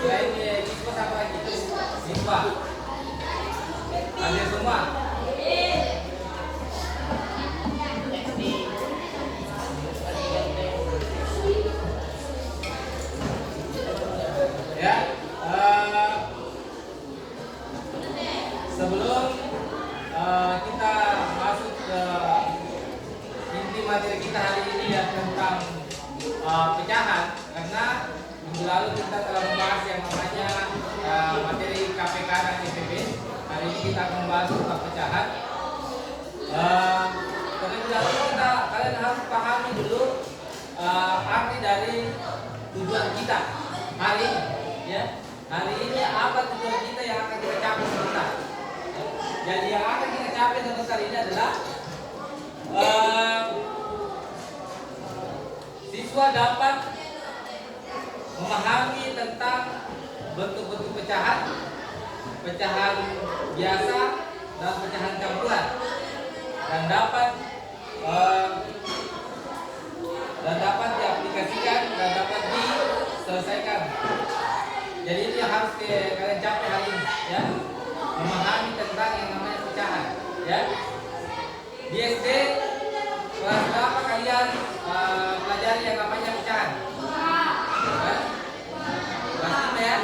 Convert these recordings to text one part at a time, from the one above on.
Selain siswa sama lagi itu siswa. Ada semua. Ya, sebelum kita masuk ke inti materi kita hari ini ya tentang pecahan, karena minggu lalu kita telah membahas yang namanya materi KPK dan IPB. Hari ini kita akan membahas tentang pecahan. Terlebih dahulu kalian harus pahami dulu arti dari tujuan kita hari ini. Ya, hari ini apa tujuan kita yang akan kita capai sebentar. Jadi yang akan kita capai sebentar ini adalah siswa dapat memahami tentang bentuk-bentuk pecahan, pecahan biasa dan pecahan campuran, dan dapat diaplikasikan dan dapat diselesaikan. Jadi ini yang harus kalian capai hari ini, ya, memahami tentang yang namanya pecahan. Ya, di SD kelas berapa kalian pelajari yang namanya pecahan? Ya? Kelas 5 ya.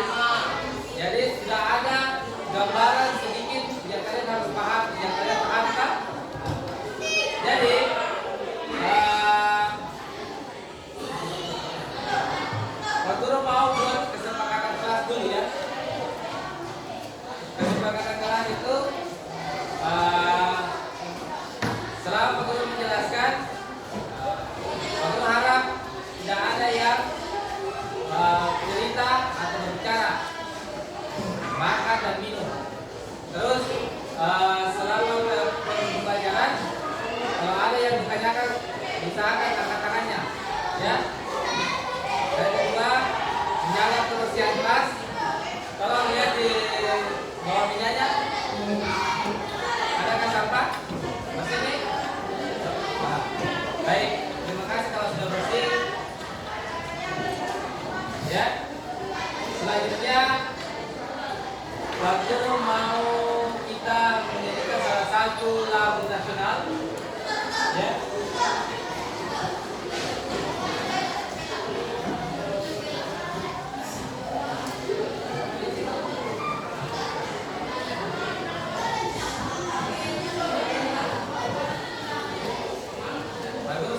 Jadi sudah ada gambaran sedikit yang kalian harus paham, yang kalian pahami kan? Jadi Pak Guru mau buat kesepakatan kelas dulu ya. Kesepakatan kelas itu selama Pak Guru menjelaskan, Pak Guru harap tidak ada yang cerita atau berbicara, makan dan minum. Terus selama pembelajaran, kalau ada yang ditanyakan, disarankan angkat tangannya, ya. Dan kedua, menjaga kebersihan kelas. Tolong lihat di bawah mejanya, adakah sampah? Masih ini? Nah, baik, terima kasih kalau sudah bersih. Ya. Selanjutnya, waktu mau kita menjadikan salah satu lagu nasional, ya.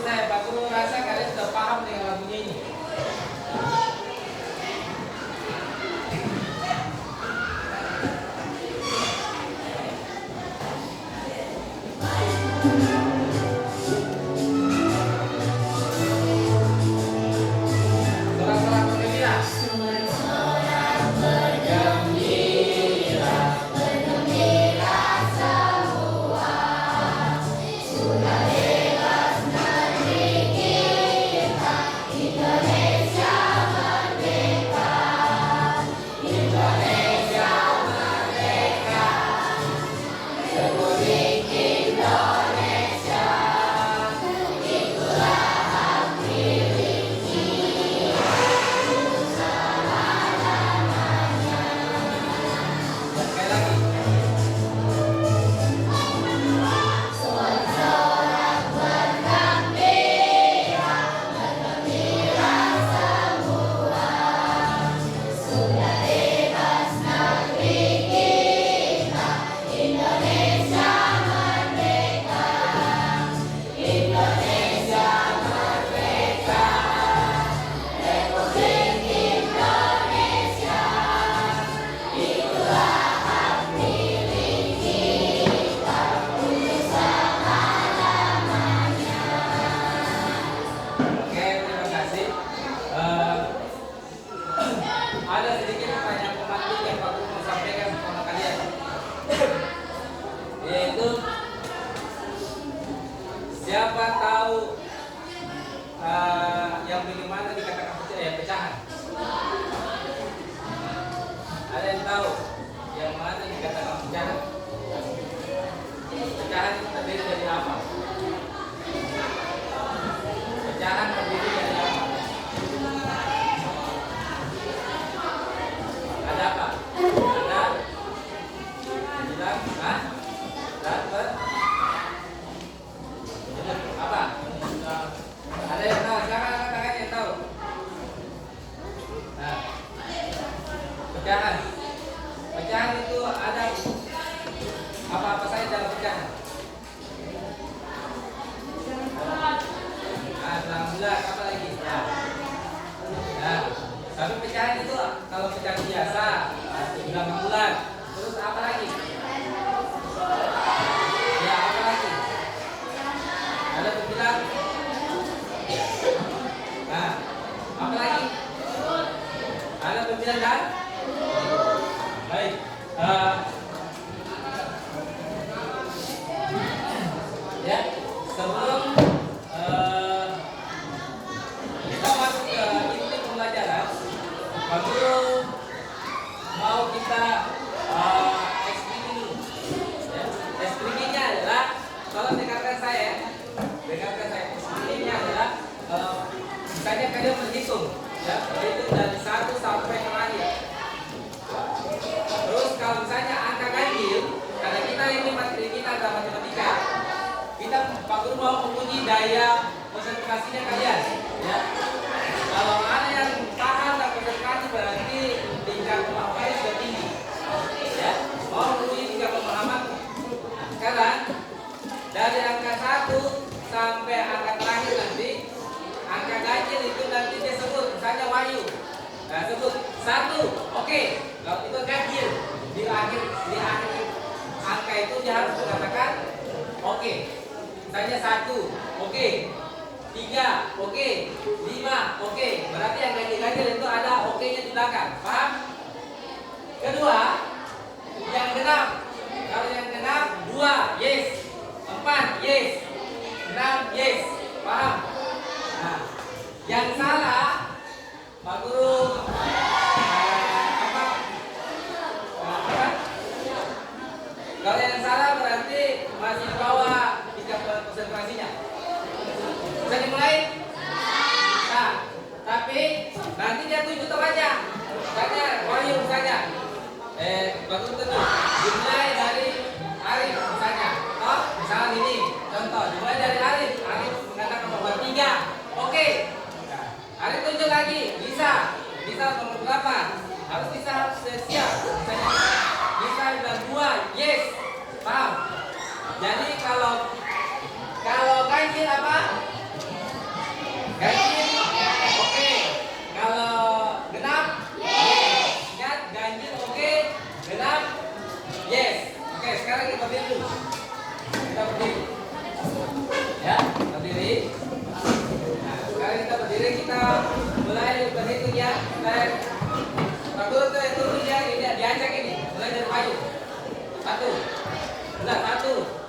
Pak Guru rasa kalian sudah paham dengan lagunya ini. Siapa tahu yang bagaimana dikatakan pecahan? Ada yang tahu yang mana dikatakan pecahan? Pecahan itu terdiri dari apa? Pecahan terdiri dari apa? Pecahan. Pecahan itu ada apa-apa saja dalam pecahan. Nah, 16 apa lagi? Nah, tapi pecahan itu kalau pecahan biasa 9 bulan. Terus apa lagi? Ya, apa lagi? Ada 9. Nah, apa lagi? Ada 9 dan baik. Ya, sebelum kita masuk ke inti pembelajaran, Pak Guru mau kita explain dulu. Ya, explain-nya adalah kalau dengarkan saya, explain-nya adalah misalnya kalian menghitung, ya, menghitung dari 1 sampai terakhir. Terus kalau misalnya angka ganjil, karena kita ini materi kita adalah matematika, kita Pak Guru mau menguji daya konsentrasinya kalian, ya. Kalau ada yang paham dan konsentrasi berarti tingkat pemahamannya sudah tinggi, ya. Mau menguji tingkat pemahaman. Sekarang dari angka 1 sampai angka terakhir nanti, angka ganjil itu nanti dia sebut, misalnya Wahyu. Nah, sebut 1, oke. Kalau itu ganjil di akhir angka itu dia harus mengatakan oke. Misalnya 1, oke. 3, oke. 5, oke. Berarti yang ganjil itu ada oke-nya di belakang. Paham? Kedua, yang genap. Kalau yang genap 2, yes. 4, yes. 6, yes. Paham? Nah, yang salah Pak Guru kalau yang salah berarti masih di bawah tingkat konsentrasinya. Bisa dimulai? Nah, tapi nanti dia tunjuk temannya. Misalnya Wahyu misalnya. Pak Guru tunjuk. Dimulai dari Arif misalnya. Oh, misalnya gini. Contoh, dimulai dari Arif. Arif mengatakan bahwa 3. Oke. Arif tunjuk lagi. Bisa nomor berapa? Harus siap. Misalnya bisa dan 2, yes. Paham? Jadi kalau ganjil apa? Ganjil, oke. Kalau genap, yes. Ingat, ganjil oke, genap, yes. Oke, sekarang kita berdiri dulu. Kita berdiri. Ya, berdiri. Nah, sekarang kita berdiri, kita mulai berhitung ya. Pak Guru turun ya, ini diajak ini. Mulai dari Wahyu. 1. Sudah 1.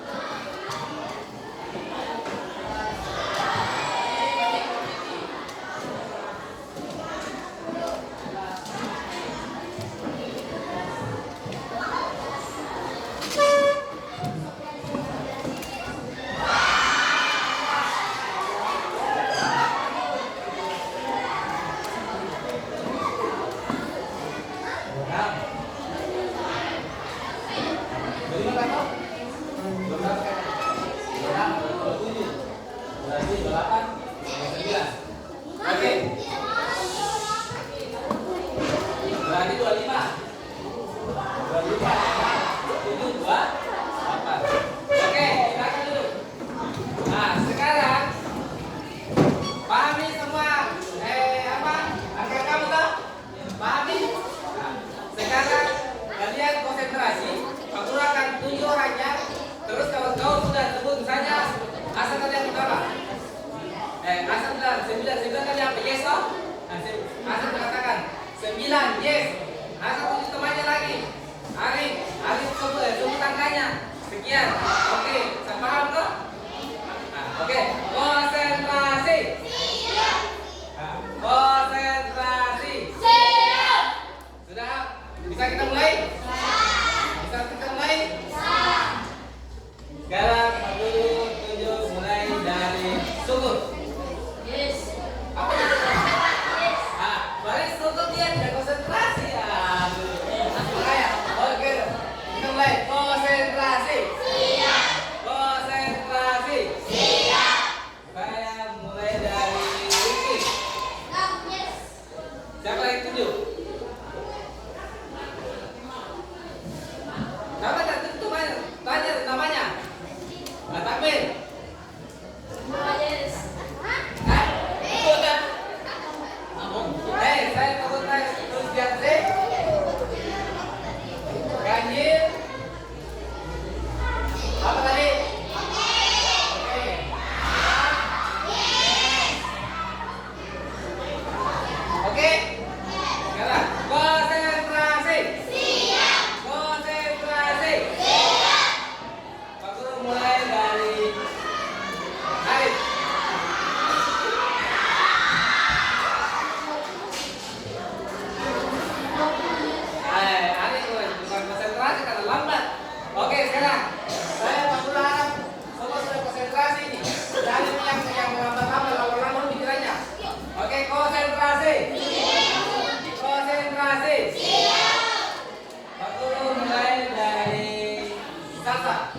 bahasa.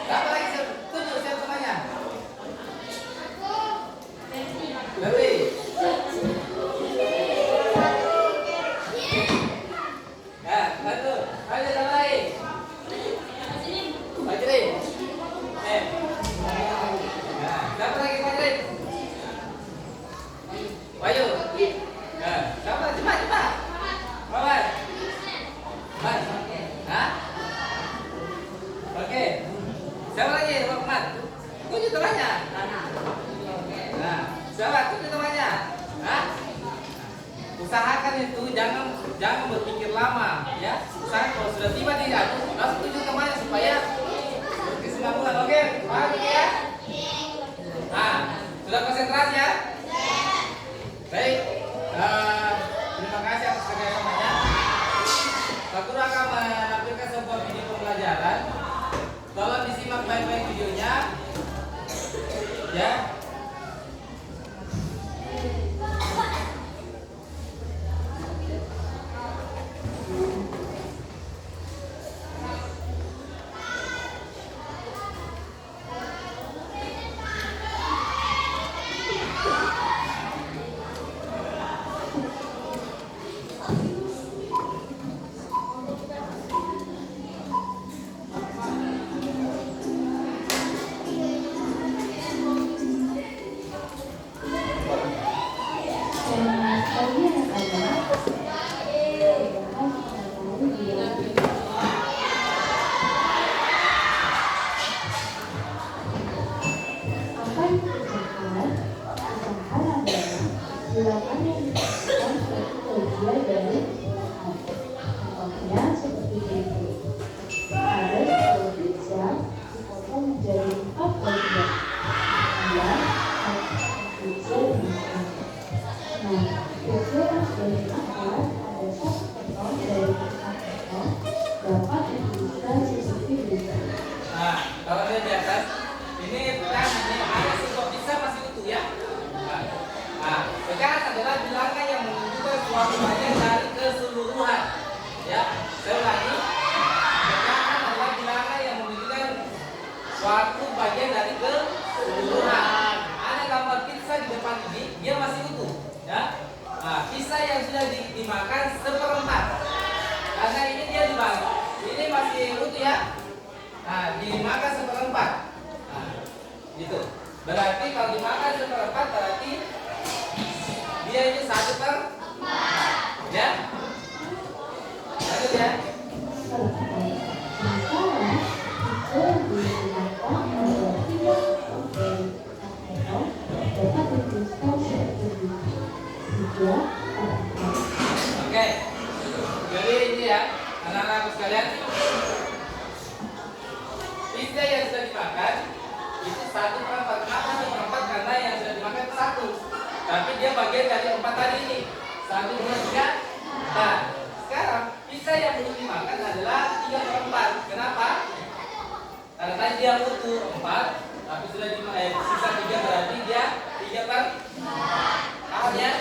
Siapa lagi tunjuk siapa semuanya? Berarti. Ya, satu. Ayo sama lagi. Majrin. Nah, siapa lagi Majrin? Ayo. Nah, siapa? Cepat. Bawas. Mas. Hah? Oke. Siapa lagi? Rahmat. Kunci temannya. Nah, siapa? Kunci temannya. Hah? Usahakan itu jangan berpikir lama, ya. Usahakan kalau sudah tiba di langsung tunjuk temannya supaya berkesinambungan. Oke, paham ya? Nah, sudah konsentrasi ya? Baik. Terima kasih atas kerjasamanya. Pak Guru akan menampilkan sebuah video pembelajaran. Tolong disimak baik-baik videonya, ya. Kalau dia di atas, ini ada sebuah pizza masih utuh ya. Nah, sekarang adalah bilangan yang menunjukkan suatu bagian dari keseluruhan. Ya, saya ulangi. Sekarang adalah bilangan yang menunjukkan suatu bagian dari keseluruhan. Ada gambar pizza di depan ini, dia masih utuh. Ya, nah, pizza yang sudah dimakan seperempat. Karena ini dia dibagi, ini masih utuh ya. Nah, dimakan seperempat. Nah, gitu. Berarti kalau dimakan seperempat berarti dia ini 1/4. Ya. Lanjut ya. Oke. Jadi ini ya, anak-anakku sekalian. Pizza yang sudah dimakan itu 1/4. Kenapa 1/4? Karena yang sudah dimakan itu 1. Tapi dia bagian dari 4 tadi ini. 1, 2, 3. Nah, sekarang pizza yang belum dimakan adalah 3/4. Kenapa? Karena tadi dia utuh 4, tapi sudah dimakan sisa 3 berarti dia 3/4. Paham ya?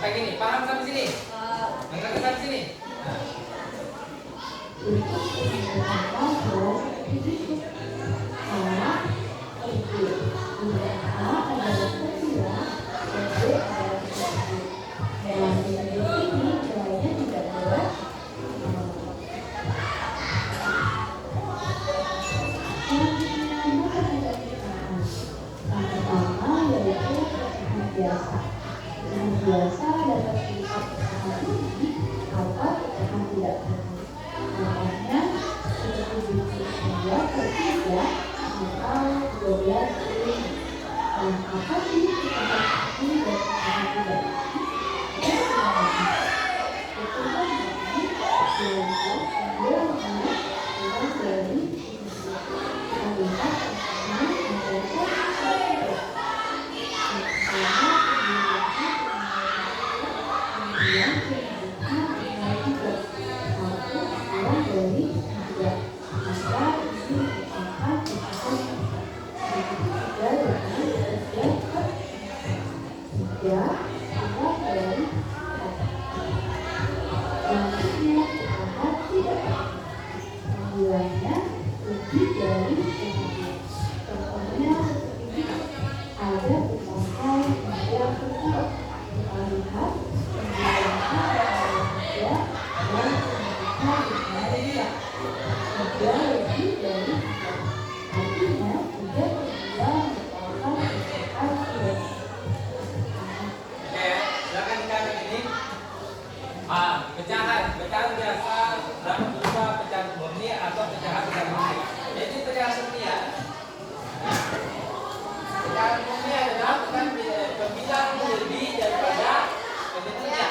Kayak gini, paham sampai sini? Mengerti sampai sini? Biasa dapat dilihat bersama ini atau pecahan tidak penuh. Contohnya seperti biji 2/3 atau 12 ini. Nah, apa sih pecahan ini dan pecahan tidak ini? Pecahan ini adalah dari melihat pecahan biasa dapat berupa pecahan murni atau pecahan murni. Jadi tergantung ya. Pecahan murni adalah pembilang lebih daripada penyebutnya.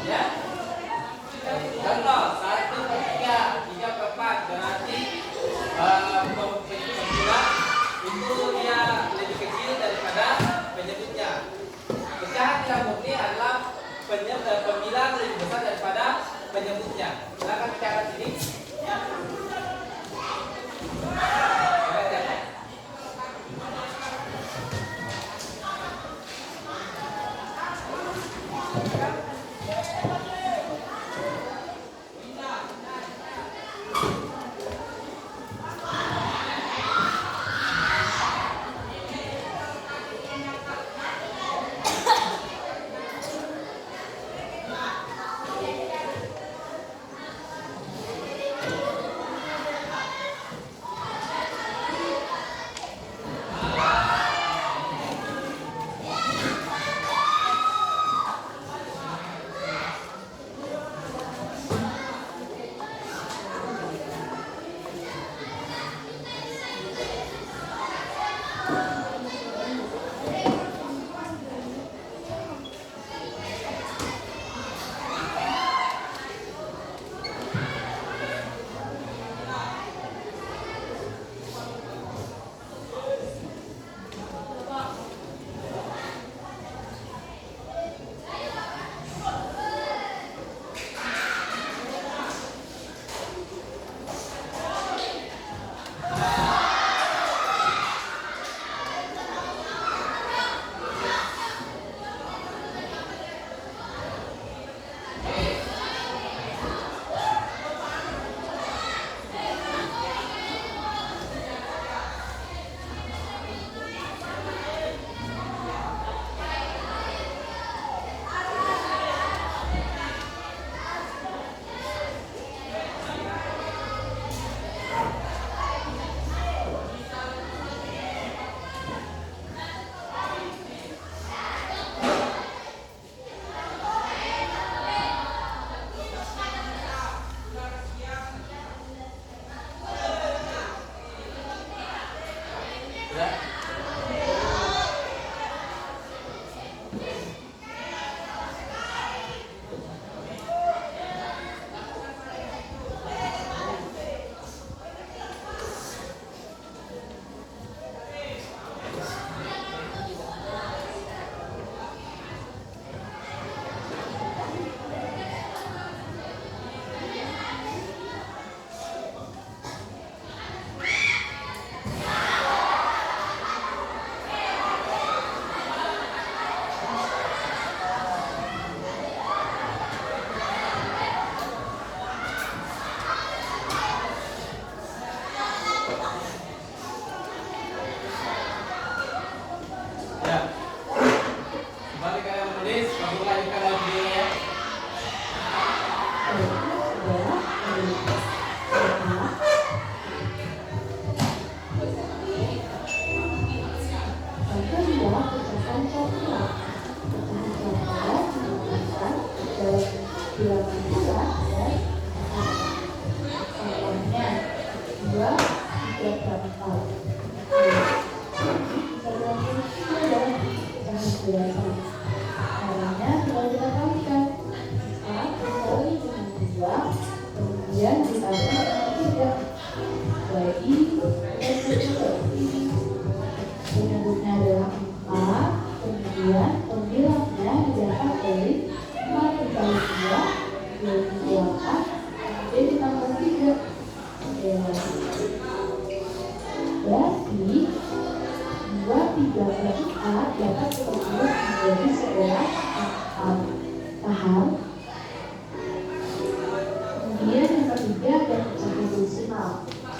Ya. Contoh 1/3, 3/4 berarti pembilang itu dia lebih kecil daripada penyebutnya. Pecahan tidak murni adalah pembilang lebih besar daripada penyebutnya. Silakan bicara sini.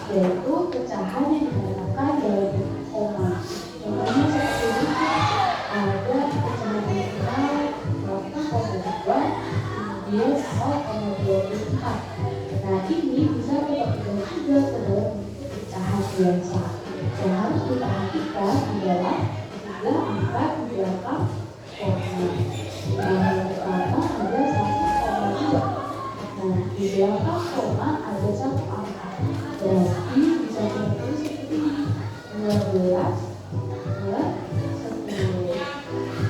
Yaitu pecahan yang digunakan dalam bentuk koma. Contohnya seperti ini, ada pecahan decimal 8,2, kemudian 0,24. Nah, ini bisa kita ubah juga ke dalam bentuk pecahan biasa. Yang harus diperhatikan adalah jumlah angka di belakang koma. Nah, yang pertama ada 1,2. Di belakang koma ada satu angka, berarti bisa ditulis seperti ini: 12 ke 10.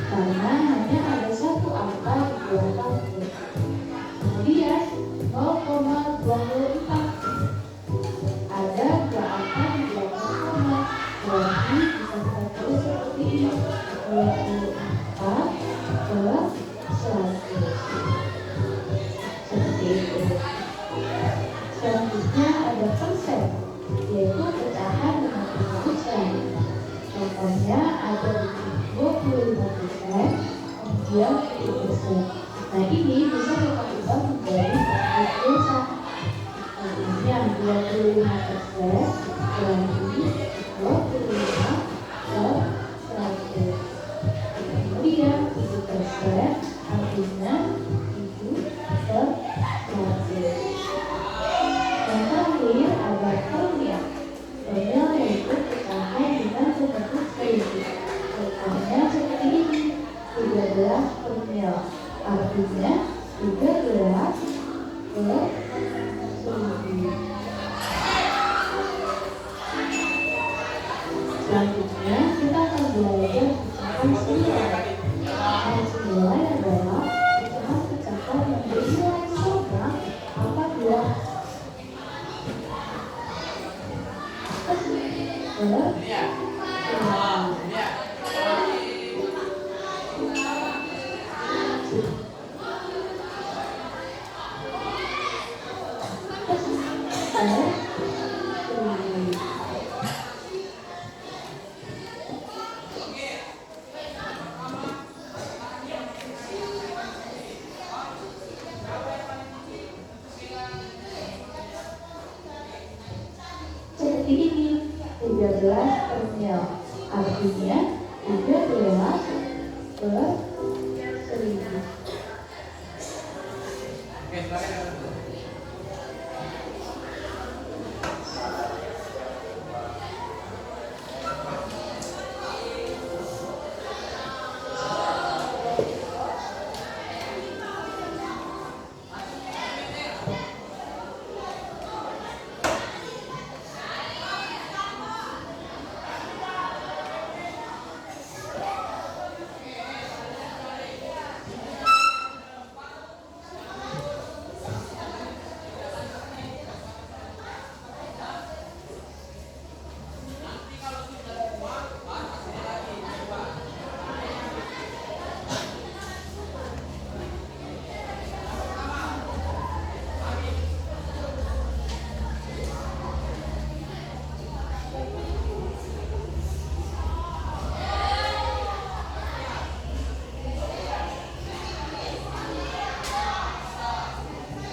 Karena hanya ada satu angka di belakang koma. Kemudian 0,24, ada dua angka di belakang koma, berarti bisa kita tulis seperti ini: 24 ke 100. Seperti itu. Selanjutnya ada persen, yaitu pecahan dengan persen. Contohnya ada 25%, kemudian 10%. Nah, ini bisa kita ubah menjadi bentuk biasa. Contohnya 25% berarti 25 ke 100. Kemudian 7% artinya 7 ke 100. Yang terakhir ada promil. Promil yaitu pecahan dengan bentuk seribu. Contohnya seperti ini: 13 promil, artinya 13 ke 1000. Selanjutnya kita akan belajar pecahan senilai. Pecahan senilai adalah pecahan-pecahan yang bernilai sama apabila seperti ini: 13 promil, artinya 13 ke 1000. Oke, silakan.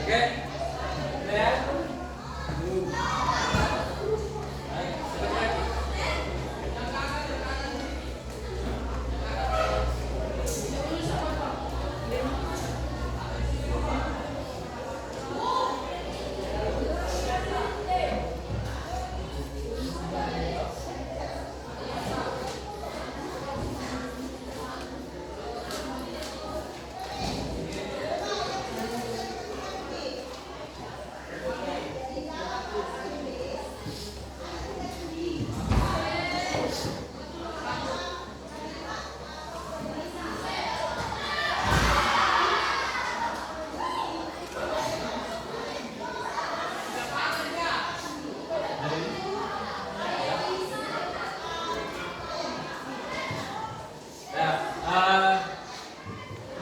Oke, ya.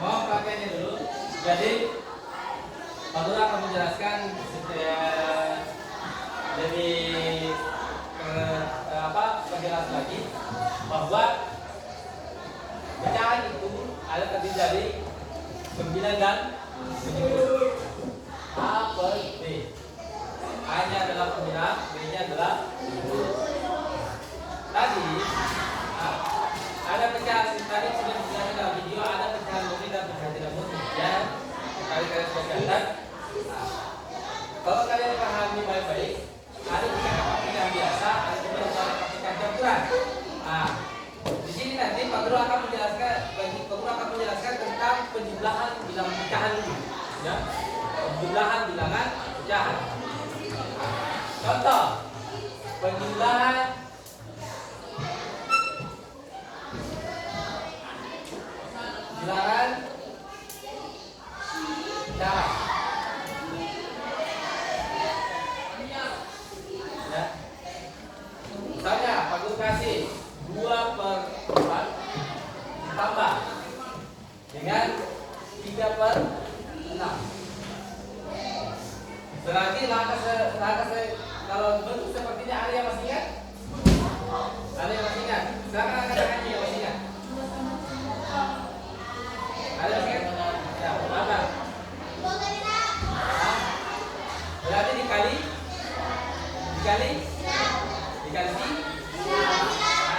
Mau pakainya dulu. Jadi Pak Guru akan menjelaskan lebih penjelas lagi bahwa pecahan itu ada terdiri dari 9 dan 10. A per B. A-nya adalah 9, B-nya adalah 10. Tadi ada pecahan tadi sudah dijelaskan dalam video, ada pecahan murni dan pecahan tidak murni. Ya, kalian sudah catat. Kalau kalian pahami baik-baik, ada pecahan biasa, ada pecahan campuran. Di sini nanti Pak Guru akan menjelaskan tentang penjumlahan bilangan pecahan ini. Ya, Penjumlahan bilangan pecahan. Contoh, penjumlahan bilangan pecahan. Ya. Misalnya, Pak Guru kasih 2/4 tambah dengan 3/6. Berarti kalau bentuk seperti ini ada yang masih ingat? Ada yang masih ingat? Silakan angkat tangannya yang masih ingat. Ada yang masih ingat? Ya, apa? Berarti dikali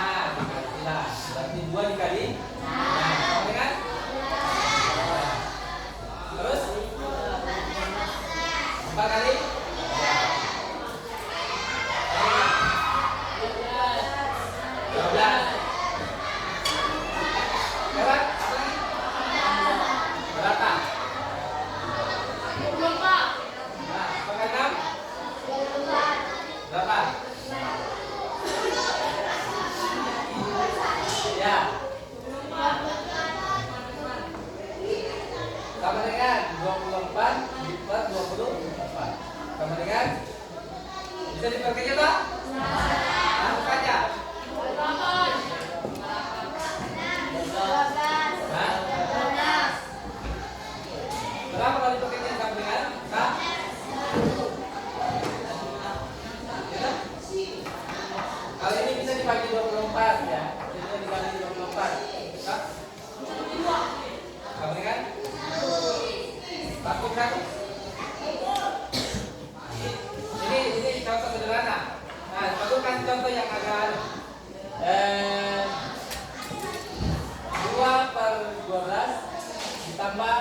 nah, berarti 2 dikali sama dengan terus 4 kali 12. Berapa? Berapa? Nah, pakai 6 berapa? Ya. Sama dengan 24 per 24. Sama dengan bisa diperkecil tak? Langsung aja. Berapa kali diperkecil sama dengan? Kak? Kalau ini bisa dibagi 24 ya. Bisa dibagi 24. Kak? Sama dengan? Lakukan. Ini contoh sederhana. Nah, lakukan contoh yang agak 2/12 ditambah